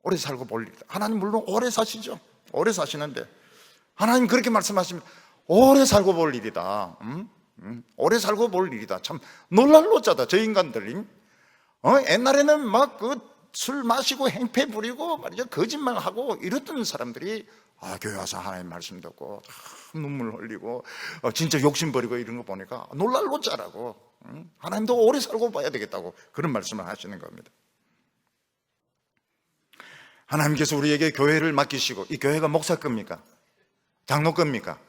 오래 살고 볼 일이다. 하나님 물론 오래 사시죠. 오래 사시는데 하나님 그렇게 말씀하십니다. 오래 살고 볼 일이다. 오래 살고 볼 일이다. 참 놀랄 노자다. 저 인간들이. 옛날에는 막 술 마시고 행패 부리고 말이죠. 거짓말하고 이랬던 사람들이 교회 와서 하나님 말씀 듣고 눈물 흘리고 진짜 욕심 버리고 이런 거 보니까 놀랄 노자라고. 하나님도 오래 살고 봐야 되겠다고 그런 말씀을 하시는 겁니다. 하나님께서 우리에게 교회를 맡기시고 이 교회가 목사 겁니까? 장로 겁니까?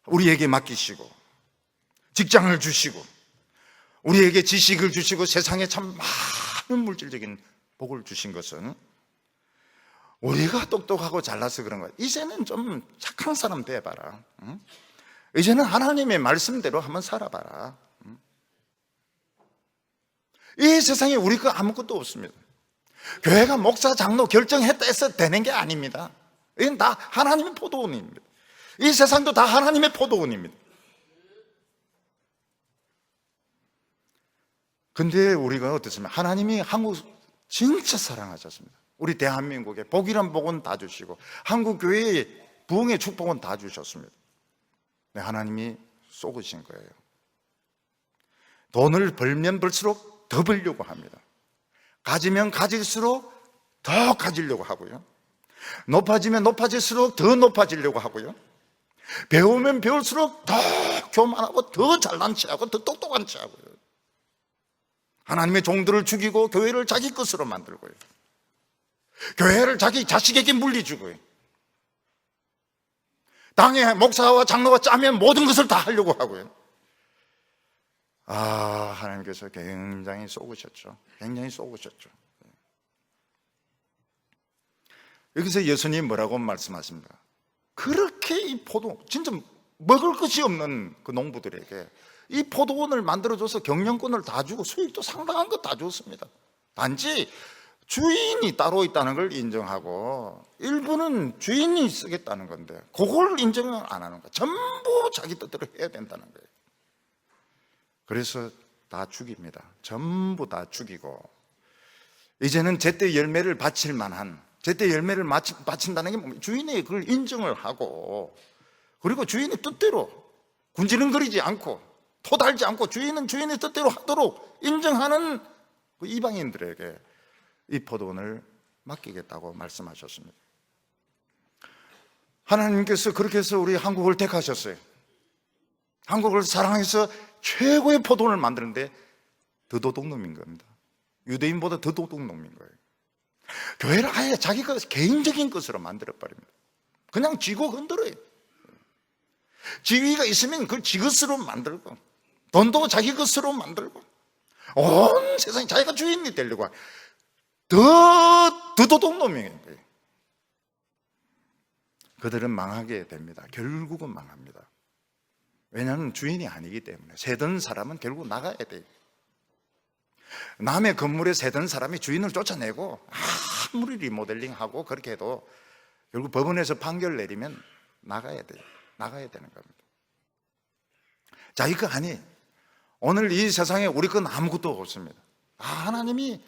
우리에게 맡기시고 직장을 주시고 우리에게 지식을 주시고 세상에 참 많은 물질적인 복을 주신 것은 우리가 똑똑하고 잘나서 그런 거야. 이제는 좀 착한 사람 돼봐라. 이제는 하나님의 말씀대로 한번 살아봐라. 이 세상에 우리 거 아무것도 없습니다. 교회가 목사 장로 결정했다 해서 되는 게 아닙니다. 이건 다 하나님의 포도원입니다. 이 세상도 다 하나님의 포도원입니다. 근데 우리가 어떻습니까? 하나님이 한국 진짜 사랑하셨습니다. 우리 대한민국에 복이란 복은 다 주시고 한국 교회에 부흥의 축복은 다 주셨습니다. 네, 하나님이 쏘으신 거예요. 돈을 벌면 벌수록 더 벌려고 합니다. 가지면 가질수록 더 가지려고 하고요. 높아지면 높아질수록 더 높아지려고 하고요. 배우면 배울수록 더 교만하고 더 잘난 체하고 더 똑똑한 체하고요. 하나님의 종들을 죽이고 교회를 자기 것으로 만들고요. 교회를 자기 자식에게 물려주고요. 당에 목사와 장로가 짜면 모든 것을 다 하려고 하고요. 하나님께서 굉장히 쏘으셨죠. 굉장히 쏘으셨죠. 여기서 예수님 뭐라고 말씀하십니까? 그렇게 이 포도, 진짜 먹을 것이 없는 그 농부들에게 이 포도원을 만들어줘서 경영권을 다 주고 수익도 상당한 것 다 줬습니다. 단지 주인이 따로 있다는 걸 인정하고 일부는 주인이 쓰겠다는 건데 그걸 인정을 안 하는 거예요. 전부 자기 뜻대로 해야 된다는 거예요. 그래서 다 죽입니다. 전부 다 죽이고 이제는 제때 열매를 바칠 만한, 제때 열매를 바친다는 게 뭡니까? 주인이 그걸 인정을 하고, 그리고 주인의 뜻대로 군지렁거리지 않고 토달지 않고 주인은 주인의 뜻대로 하도록 인정하는 그 이방인들에게 이 포도원을 맡기겠다고 말씀하셨습니다. 하나님께서 그렇게 해서 우리 한국을 택하셨어요. 한국을 사랑해서 최고의 포도원을 만드는데 더 도둑놈인 겁니다. 유대인보다 더 도둑놈인 거예요. 교회를 아예 자기가 개인적인 것으로 만들어버립니다. 그냥 쥐고 흔들어요. 지위가 있으면 그걸 지 것으로 만들고, 돈도 자기 것으로 만들고, 온 세상에 자기가 주인이 되려고 더 도둑놈인 거예요. 그들은 망하게 됩니다. 결국은 망합니다. 왜냐하면 주인이 아니기 때문에. 세던 사람은 결국 나가야 돼요. 남의 건물에 세던 사람이 주인을 쫓아내고 아무리 리모델링하고 그렇게 해도 결국 법원에서 판결 내리면 나가야 돼요. 나가야 되는 겁니다. 자기 거 아니에요. 오늘 이 세상에 우리 건 아무것도 없습니다. 하나님이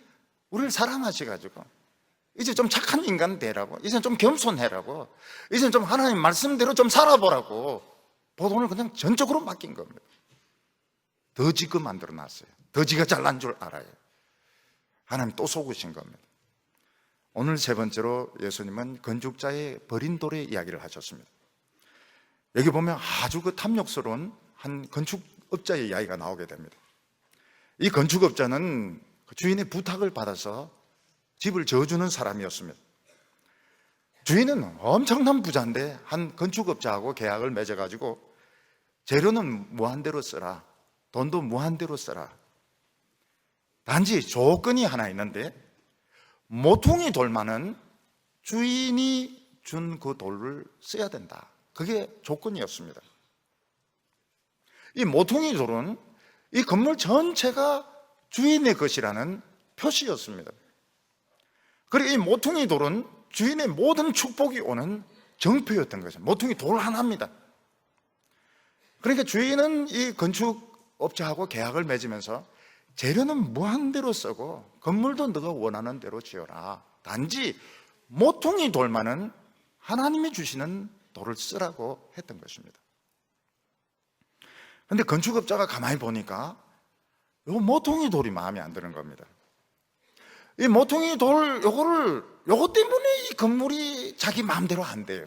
우리를 사랑하셔가지고 이제 좀 착한 인간 되라고, 이제 좀 겸손해라고, 이제 좀 하나님 말씀대로 좀 살아보라고 보돈을 그냥 전적으로 맡긴 겁니다. 더 지껏 만들어 놨어요. 더 지가 잘난 줄 알아요. 하나님 또 속으신 겁니다. 오늘 세 번째로 예수님은 건축자의 버린 돌의 이야기를 하셨습니다. 여기 보면 아주 그 탐욕스러운 한 건축업자의 이야기가 나오게 됩니다. 이 건축업자는 주인의 부탁을 받아서 집을 지어주는 사람이었습니다. 주인은 엄청난 부자인데 한 건축업자하고 계약을 맺어가지고 재료는 무한대로 써라, 돈도 무한대로 써라. 단지 조건이 하나 있는데 모퉁이 돌만은 주인이 준 그 돌을 써야 된다. 그게 조건이었습니다. 이 모퉁이 돌은 이 건물 전체가 주인의 것이라는 표시였습니다. 그리고 이 모퉁이 돌은 주인의 모든 축복이 오는 정표였던 거죠. 모퉁이 돌 하나입니다. 그러니까 주인은 이 건축업자하고 계약을 맺으면서 재료는 무한대로 쓰고 건물도 너가 원하는 대로 지어라. 단지 모퉁이 돌만은 하나님이 주시는 돌을 쓰라고 했던 것입니다. 그런데 건축업자가 가만히 보니까 이 모퉁이 돌이 마음에 안 드는 겁니다. 이 모퉁이 돌, 요거 때문에 이 건물이 자기 마음대로 안 돼요.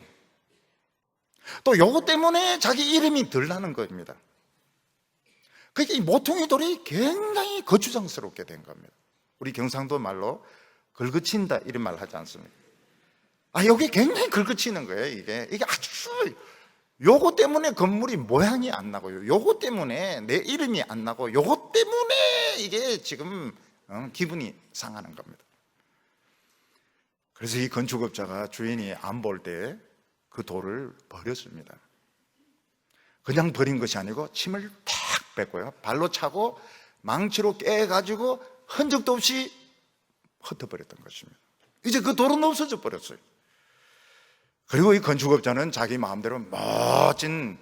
또 요거 때문에 자기 이름이 덜 나는 겁니다. 그러니까 이 모퉁이 돌이 굉장히 거추장스럽게 된 겁니다. 우리 경상도 말로 긁어친다 이런 말 하지 않습니까? 여기 굉장히 긁어치는 거예요. 이게 아주 요거 때문에 건물이 모양이 안 나고요. 요거 때문에 내 이름이 안 나고 요거 때문에 이게 지금 기분이 상하는 겁니다. 그래서 이 건축업자가 주인이 안 볼 때 그 돌을 버렸습니다. 그냥 버린 것이 아니고 침을 탁 뱉고요, 발로 차고 망치로 깨가지고 흔적도 없이 흩어버렸던 것입니다. 이제 그 돌은 없어져 버렸어요. 그리고 이 건축업자는 자기 마음대로 멋진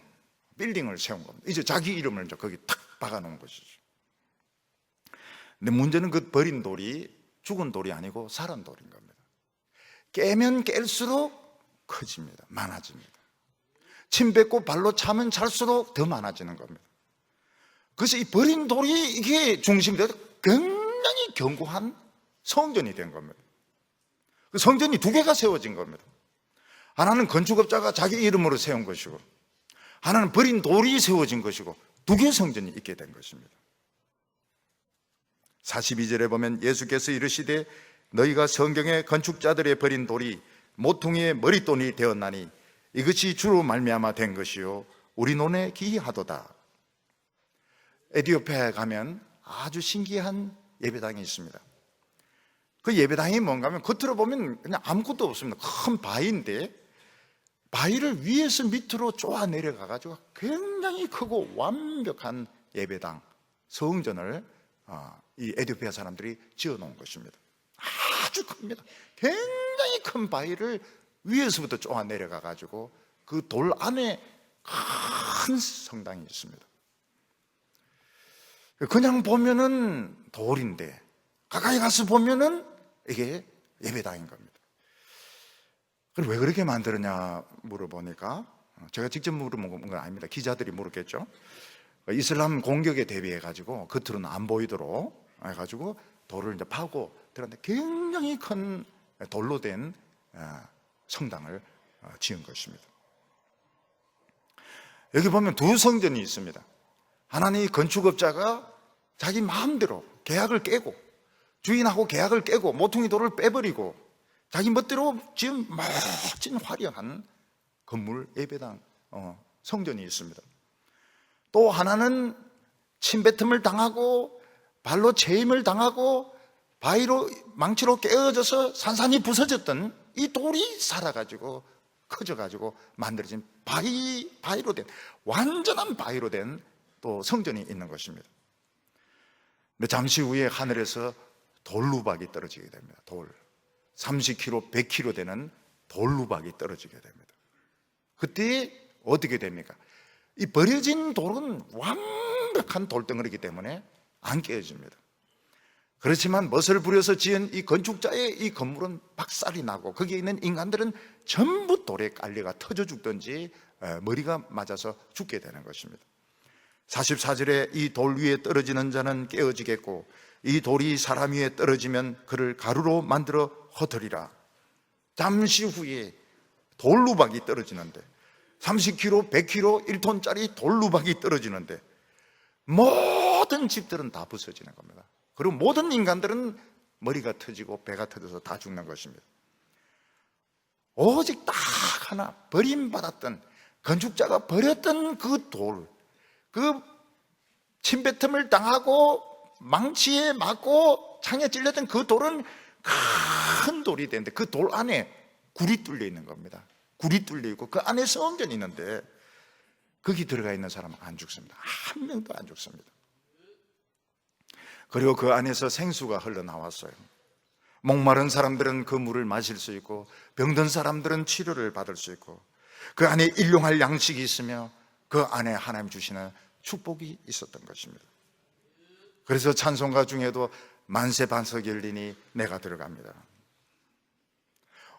빌딩을 세운 겁니다. 이제 자기 이름을 이제 거기 탁 박아놓은 것이죠. 근데 문제는 그 버린 돌이 죽은 돌이 아니고 살은 돌인 겁니다. 깨면 깰수록 커집니다. 많아집니다. 침 뱉고 발로 차면 찰수록 더 많아지는 겁니다. 그래서 이 버린 돌이 이게 중심이 돼서 굉장히 견고한 성전이 된 겁니다. 그 성전이 두 개가 세워진 겁니다. 하나는 건축업자가 자기 이름으로 세운 것이고, 하나는 버린 돌이 세워진 것이고, 두 개의 성전이 있게 된 것입니다. 42절에 보면 예수께서 이르시되 너희가 성경의 건축자들의 버린 돌이 모퉁이의 머릿돌이 되었나니 이것이 주로 말미암아 된 것이요 우리 눈에 기이하도다. 에티오피아에 가면 아주 신기한 예배당이 있습니다. 그 예배당이 뭔가 하면 겉으로 보면 그냥 아무것도 없습니다. 큰 바위인데 바위를 위에서 밑으로 쪼아 내려가 가지고 굉장히 크고 완벽한 예배당, 성전을 이 에티오피아 사람들이 지어 놓은 것입니다. 아주 큽니다. 굉장히 큰 바위를 위에서부터 쪼아 내려가 가지고 그 돌 안에 큰 성당이 있습니다. 그냥 보면은 돌인데 가까이 가서 보면은 이게 예배당인 겁니다. 그럼 왜 그렇게 만들었냐 물어보니까, 제가 직접 물어본 건 아닙니다. 기자들이 물었겠죠. 이슬람 공격에 대비해 가지고 겉으로는 안 보이도록 해가지고 돌을 이제 파고 들었는데 굉장히 큰 돌로 된 성당을 지은 것입니다. 여기 보면 두 성전이 있습니다. 하나는 이 건축업자가 자기 마음대로 계약을 깨고, 주인하고 계약을 깨고 모퉁이 돌을 빼버리고 자기 멋대로 지은 멋진 화려한 건물, 예배당, 성전이 있습니다. 또 하나는 침뱉음을 당하고 발로 채임을 당하고 바위로, 망치로 깨어져서 산산이 부서졌던 이 돌이 살아가지고 커져가지고 만들어진 바위로 된, 완전한 바위로 된 또 성전이 있는 것입니다. 근데 잠시 후에 하늘에서 돌루박이 떨어지게 됩니다. 돌 30kg, 100kg 되는 돌루박이 떨어지게 됩니다. 그때 어떻게 됩니까? 이 버려진 돌은 완벽한 돌덩어리이기 때문에 안 깨어집니다. 그렇지만 멋을 부려서 지은 이 건축자의 이 건물은 박살이 나고 거기에 있는 인간들은 전부 돌에 깔려가 터져 죽든지 머리가 맞아서 죽게 되는 것입니다. 44절에 이 돌 위에 떨어지는 자는 깨어지겠고 이 돌이 사람 위에 떨어지면 그를 가루로 만들어 흩으리라. 잠시 후에 돌루박이 떨어지는데 30kg, 100kg, 1톤짜리 돌루박이 떨어지는데 모든 집들은 다 부서지는 겁니다. 그리고 모든 인간들은 머리가 터지고 배가 터져서 다 죽는 것입니다. 오직 딱 하나, 버림받았던, 건축자가 버렸던 그 돌, 그 침뱉음을 당하고 망치에 맞고 창에 찔렸던 그 돌은 큰 돌이 되는데 그 돌 안에 굴이 뚫려 있는 겁니다. 굴이 뚫려 있고 그 안에 성전이 있는데 거기 들어가 있는 사람은 안 죽습니다. 한 명도 안 죽습니다. 그리고 그 안에서 생수가 흘러나왔어요. 목마른 사람들은 그 물을 마실 수 있고 병든 사람들은 치료를 받을 수 있고 그 안에 일용할 양식이 있으며 그 안에 하나님 주시는 축복이 있었던 것입니다. 그래서 찬송가 중에도 만세 반석 열리니 내가 들어갑니다.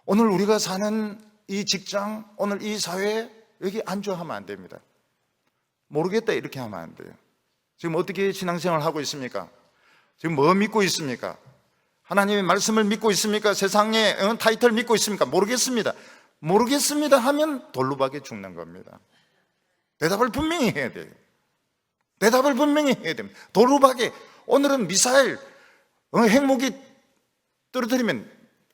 오늘 우리가 사는 이 직장, 오늘 이 사회, 여기 안주하면 안 됩니다. 모르겠다 이렇게 하면 안 돼요. 지금 어떻게 신앙생활을 하고 있습니까? 지금 뭐 믿고 있습니까? 하나님의 말씀을 믿고 있습니까? 세상의 타이틀 믿고 있습니까? 모르겠습니다. 모르겠습니다 하면 돌루박에 죽는 겁니다. 대답을 분명히 해야 돼요. 대답을 분명히 해야 됩니다. 돌루박에, 오늘은 미사일, 핵무기 떨어뜨리면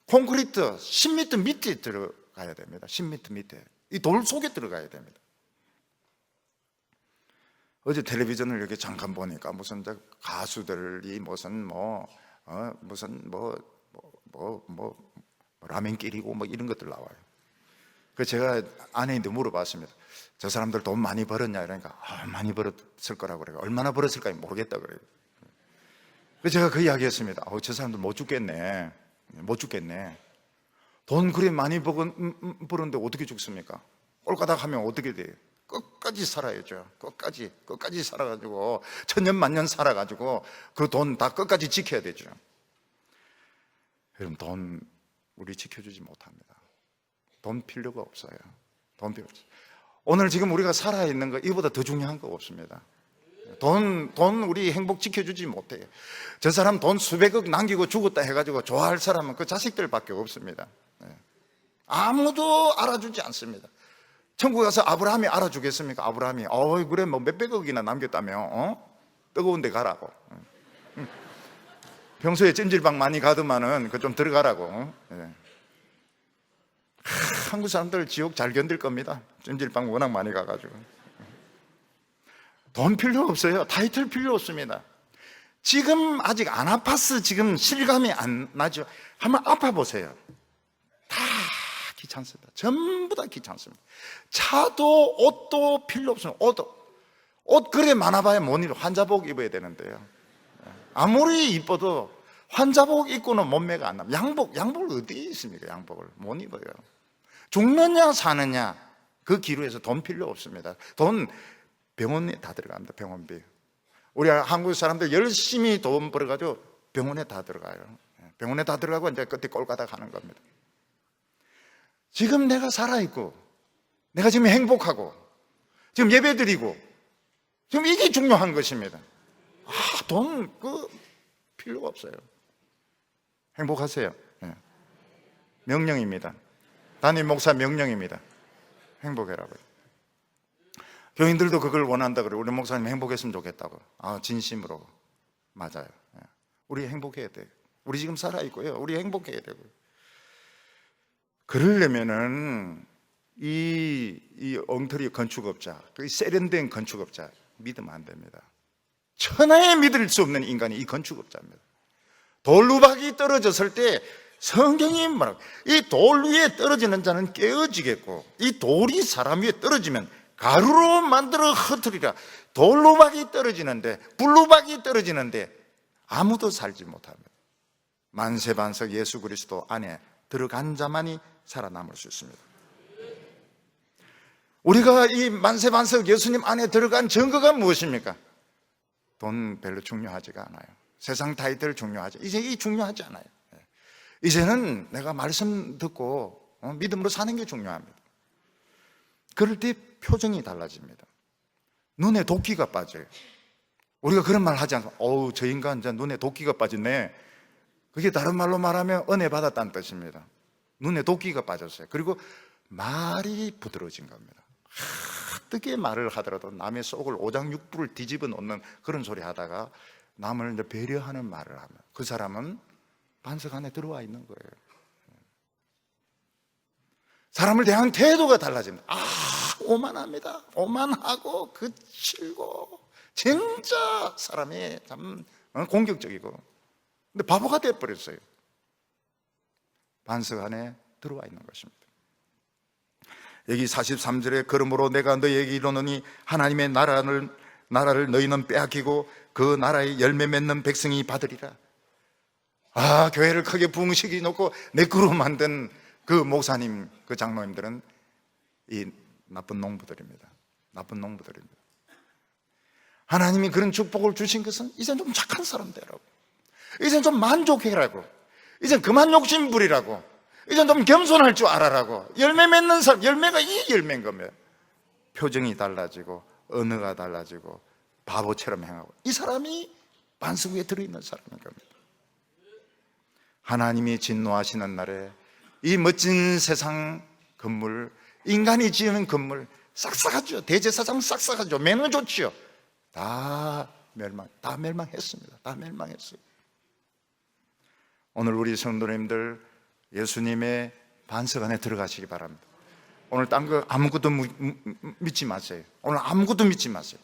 콘크리트 10m 밑에 들어가야 됩니다. 10m 밑에. 이 돌 속에 들어가야 됩니다. 어제 텔레비전을 이렇게 잠깐 보니까 무슨 가수들이 무슨 라면 끓이고 뭐 이런 것들 나와요. 그 제가 아내인데 물어봤습니다. 저 사람들 돈 많이 벌었냐 이러니까 많이 벌었을 거라고 그래요. 얼마나 벌었을까 모르겠다 그래요. 그래서 제가 그 이야기했습니다. 저 사람들 못 죽겠네. 못 죽겠네. 돈 그래 많이 벌었는데 어떻게 죽습니까? 꼴까닥 하면 어떻게 돼요? 끝까지 살아야죠. 끝까지 살아가지고 천년 만년 살아가지고 그 돈 다 끝까지 지켜야 되죠. 여러분 돈 우리 지켜주지 못합니다. 돈 필요가 없어요. 돈 필요 없어요. 오늘 지금 우리가 살아있는 거 이보다 더 중요한 거 없습니다. 돈 우리 행복 지켜주지 못해요. 저 사람 돈 수백억 남기고 죽었다 해가지고 좋아할 사람은 그 자식들밖에 없습니다. 아무도 알아주지 않습니다. 천국 가서 아브라함이 알아주겠습니까? 아브라함이 그래 뭐 몇백억이나 남겼다며 뜨거운 데 가라고. 평소에 찜질방 많이 가더만은 그 좀 들어가라고. 한국 사람들 지옥 잘 견딜 겁니다. 찜질방 워낙 많이 가가지고. 돈 필요 없어요. 타이틀 필요 없습니다. 지금 아직 안 아팠어. 지금 실감이 안 나죠. 한번 아파 보세요. 다 귀찮습니다. 전부 다 귀찮습니다. 차도 옷도 필요 없습니다. 옷 그래 많아봐야 못 입어. 환자복 입어야 되는데요. 아무리 이뻐도 환자복 입고는 몸매가 안 납니다. 양복을 어디에 있습니까? 양복을 못 입어요. 죽느냐 사느냐 그 기로에서 돈 필요 없습니다. 돈 병원에 다 들어갑니다. 병원비. 우리 한국 사람들 열심히 돈 벌어가지고 병원에 다 들어가요. 병원에 다 들어가고 이제 끝에 꼴가닥 하는 겁니다. 지금 내가 살아있고, 내가 지금 행복하고, 지금 예배드리고, 지금 이게 중요한 것입니다. 돈, 필요가 없어요. 행복하세요. 명령입니다. 담임 목사 명령입니다. 행복해라고요. 교인들도 그걸 원한다 그래요. 우리 목사님 행복했으면 좋겠다고. 진심으로. 맞아요. 우리 행복해야 돼요. 우리 지금 살아있고요. 우리 행복해야 되고요. 그러려면은 이 엉터리 건축업자, 그 세련된 건축업자 믿으면 안 됩니다. 천하에 믿을 수 없는 인간이 이 건축업자입니다. 돌루박이 떨어졌을 때 성경이 말하고 이 돌 위에 떨어지는 자는 깨어지겠고 이 돌이 사람 위에 떨어지면 가루로 만들어 흩으리라. 돌루박이 떨어지는데 불루박이 떨어지는데 아무도 살지 못합니다. 만세반석 예수 그리스도 안에 들어간 자만이 살아남을 수 있습니다. 우리가 이 만세반석 예수님 안에 들어간 증거가 무엇입니까? 돈 별로 중요하지가 않아요. 세상 타이틀 중요하지. 이제 이 중요하지 않아요. 이제는 내가 말씀 듣고 믿음으로 사는 게 중요합니다. 그럴 때 표정이 달라집니다. 눈에 도끼가 빠져요. 우리가 그런 말 하지 않습니까? 저 인간 이제 눈에 도끼가 빠졌네. 그게 다른 말로 말하면 은혜 받았다는 뜻입니다. 눈에 도끼가 빠졌어요. 그리고 말이 부드러워진 겁니다. 어떻게 말을 하더라도 남의 속을 오장육부를 뒤집어 놓는 그런 소리 하다가 남을 이제 배려하는 말을 하면 그 사람은 반석 안에 들어와 있는 거예요. 사람을 대한 태도가 달라집니다. 오만합니다. 오만하고 그칠고 진짜 사람이 참 공격적이고 근데 바보가 되어버렸어요. 반석 안에 들어와 있는 것입니다. 여기 43절에 그러므로 내가 너희에게 이르노니 하나님의 나라를 너희는 빼앗기고 그 나라의 열매 맺는 백성이 받으리라. 교회를 크게 부흥시키 놓고 내꾸로 만든 그 목사님, 그 장로님들은 이 나쁜 농부들입니다. 나쁜 농부들입니다. 하나님이 그런 축복을 주신 것은 이젠 좀 착한 사람 되라고, 이젠 좀 만족해라고, 이젠 그만 욕심 부리라고, 이젠 좀 겸손할 줄 알아라고. 열매 맺는 사람, 열매가 이 열매인 겁니다. 표정이 달라지고 언어가 달라지고 바보처럼 행하고 이 사람이 반석 위에 들어있는 사람인 겁니다. 하나님이 진노하시는 날에 이 멋진 세상 건물, 인간이 지으는 건물 싹싹하죠. 대제사장 싹싹하죠. 매는 좋지요. 다 멸망했습니다. 다 멸망했어요. 오늘 우리 성도님들 예수님의 반석 안에 들어가시기 바랍니다. 오늘 딴 거 아무것도 믿지 마세요. 오늘 아무것도 믿지 마세요.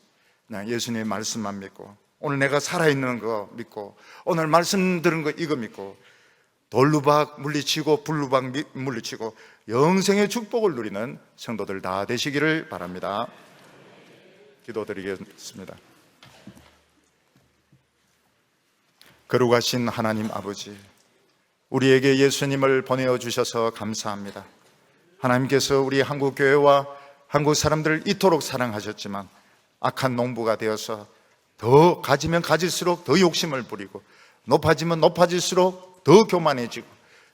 예수님의 말씀만 믿고, 오늘 내가 살아있는 거 믿고, 오늘 말씀 들은 거 이거 믿고, 돌루박 물리치고 불루박 물리치고 영생의 축복을 누리는 성도들 다 되시기를 바랍니다. 기도드리겠습니다. 거룩하신 하나님 아버지, 우리에게 예수님을 보내어 주셔서 감사합니다. 하나님께서 우리 한국 교회와 한국 사람들을 이토록 사랑하셨지만 악한 농부가 되어서 더 가지면 가질수록 더 욕심을 부리고 높아지면 높아질수록 더 교만해지고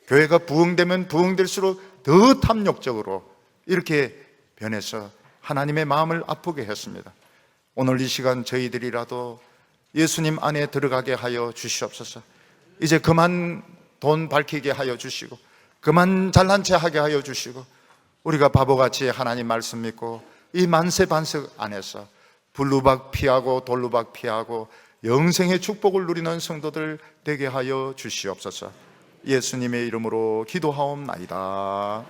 교회가 부흥되면 부흥될수록 더 탐욕적으로 이렇게 변해서 하나님의 마음을 아프게 했습니다. 오늘 이 시간 저희들이라도 예수님 안에 들어가게 하여 주시옵소서. 이제 그만 돈 밝히게 하여 주시고 그만 잘난 체 하게 하여 주시고 우리가 바보같이 하나님 말씀 믿고 이 만세 반석 안에서 불루박 피하고 돌루박 피하고 영생의 축복을 누리는 성도들 되게 하여 주시옵소서. 예수님의 이름으로 기도하옵나이다.